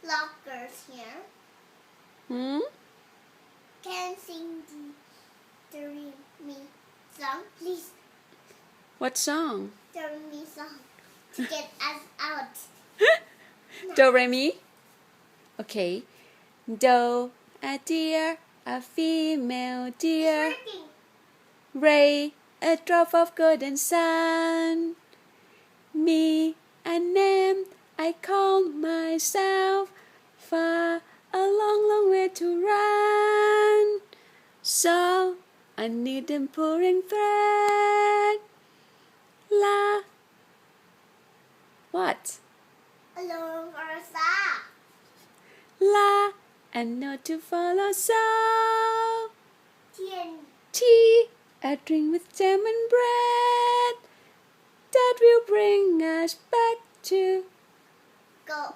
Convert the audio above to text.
bloggers here. Can sing the me song, please. What song? The me song to get us out. Do, re, mi? Okay. Do, a deer, a female deer. Ray, a drop of golden sun. Me, a name I call myself. Far, a long, long way to run. So, I need them pouring thread. La. What? Alone for a star. La, and not to follow. So, Tien. tea, a drink with jam and bread that will bring us back to Go.